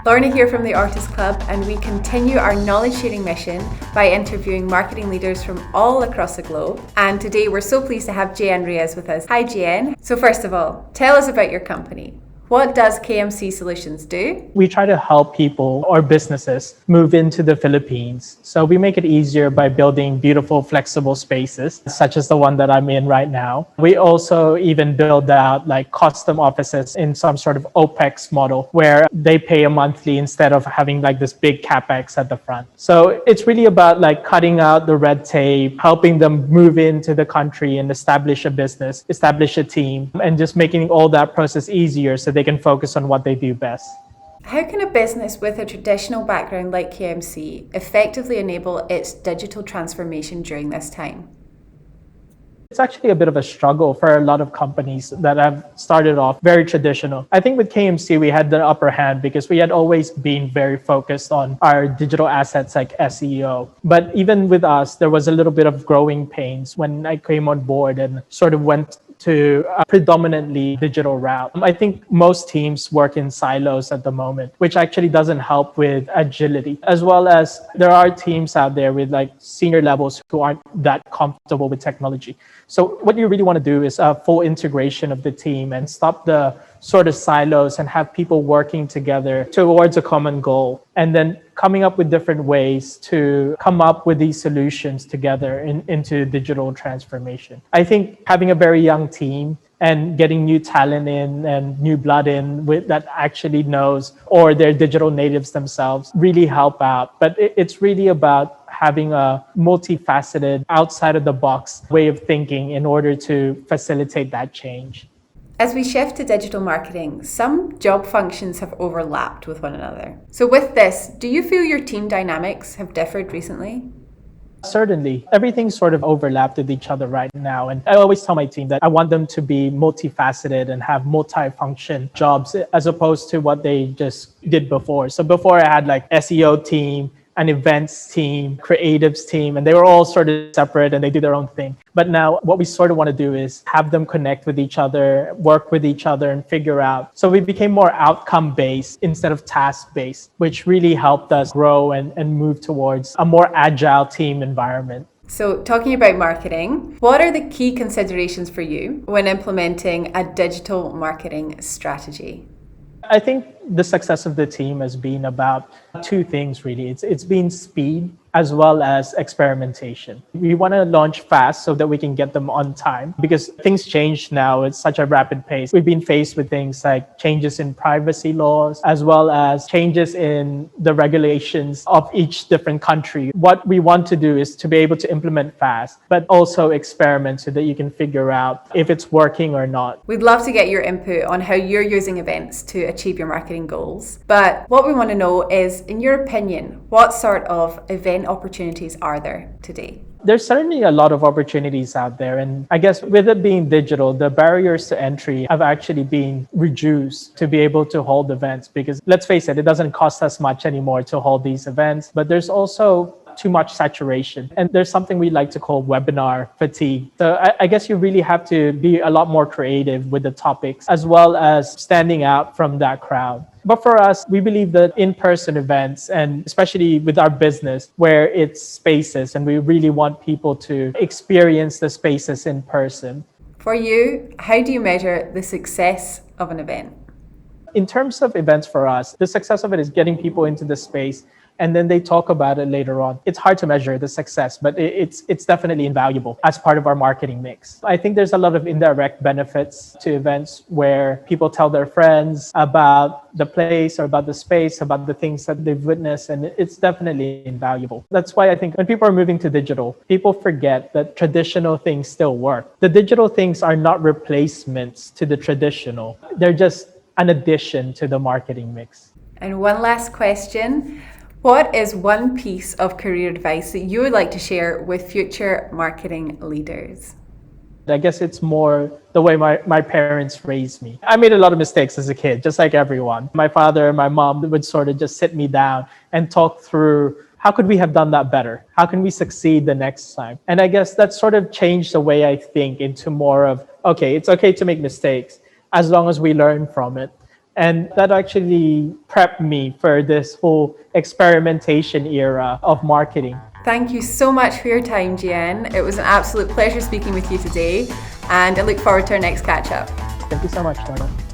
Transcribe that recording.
Lorna here from the Ortus Club, and we continue our knowledge-sharing mission by interviewing marketing leaders from all across the globe. And today we're so pleased to have Gian Reyes with us. Hi Gian. So first of all, tell us about your company. What does KMC Solutions do? We try to help people or businesses move into the Philippines. So we make it easier by building beautiful, flexible spaces, such as the one that I'm in right now. We also even build out like custom offices in some sort of OPEX model where they pay a monthly instead of having like this big CapEx at the front. So it's really about like cutting out the red tape, helping them move into the country and establish a business, establish a team, and just making all that process easier so they can focus on what they do best. How can a business with a traditional background like KMC effectively enable its digital transformation during this time? It's actually a bit of a struggle for a lot of companies that have started off very traditional. I think with KMC, we had the upper hand because we had always been very focused on our digital assets like SEO. But even with us, there was a little bit of growing pains when I came on board and sort of went to a predominantly digital route. I think most teams work in silos at the moment, which actually doesn't help with agility, as well as there are teams out there with like senior levels who aren't that comfortable with technology. So what you really want to do is a full integration of the team and stop the sort of silos and have people working together towards a common goal, and then coming up with different ways to come up with these solutions together into digital transformation. I think having a very young team and getting new talent in and new blood in that actually knows, or they're digital natives themselves, really help out. But it's really about having a multifaceted, outside of the box way of thinking in order to facilitate that change. As we shift to digital marketing, some job functions have overlapped with one another. So with this, do you feel your team dynamics have differed recently? Certainly. Everything's sort of overlapped with each other right now. And I always tell my team that I want them to be multifaceted and have multi-function jobs as opposed to what they just did before. So before I had like SEO team, an events team, creatives team, and they were all sort of separate and they do their own thing. But now what we sort of want to do is have them connect with each other, work with each other and figure out. So we became more outcome-based instead of task-based, which really helped us grow and move towards a more agile team environment. So talking about marketing, what are the key considerations for you when implementing a digital marketing strategy? I think the success of the team has been about two things, really. It's been speed as well as experimentation. We want to launch fast so that we can get them on time because things change now at such a rapid pace. We've been faced with things like changes in privacy laws as well as changes in the regulations of each different country. What we want to do is to be able to implement fast, but also experiment so that you can figure out if it's working or not. We'd love to get your input on how you're using events to achieve your marketing goals. But what we want to know is, in your opinion, what sort of event opportunities are there today? There's certainly a lot of opportunities out there. And I guess with it being digital, the barriers to entry have actually been reduced to be able to hold events because let's face it doesn't cost us much anymore to hold these events. But there's also too much saturation. And there's something we like to call webinar fatigue. So I guess you really have to be a lot more creative with the topics as well as standing out from that crowd. But for us, we believe that in-person events, and especially with our business where it's spaces and we really want people to experience the spaces in person. For you, how do you measure the success of an event? In terms of events for us, the success of it is getting people into the space and then they talk about it later on. It's hard to measure the success, but it's definitely invaluable as part of our marketing mix. I think there's a lot of indirect benefits to events where people tell their friends about the place or about the space, about the things that they've witnessed, and it's definitely invaluable. That's why I think when people are moving to digital, people forget that traditional things still work. The digital things are not replacements to the traditional. They're just an addition to the marketing mix. And one last question. What is one piece of career advice that you would like to share with future marketing leaders? I guess it's more the way my parents raised me. I made a lot of mistakes as a kid, just like everyone. My father and my mom would sort of just sit me down and talk through how could we have done that better? How can we succeed the next time? And I guess that sort of changed the way I think into more of, okay, it's okay to make mistakes as long as we learn from it. And that actually prepped me for this whole experimentation era of marketing. Thank you so much for your time, Gian. It was an absolute pleasure speaking with you today, and I look forward to our next catch up. Thank you so much, Lorna.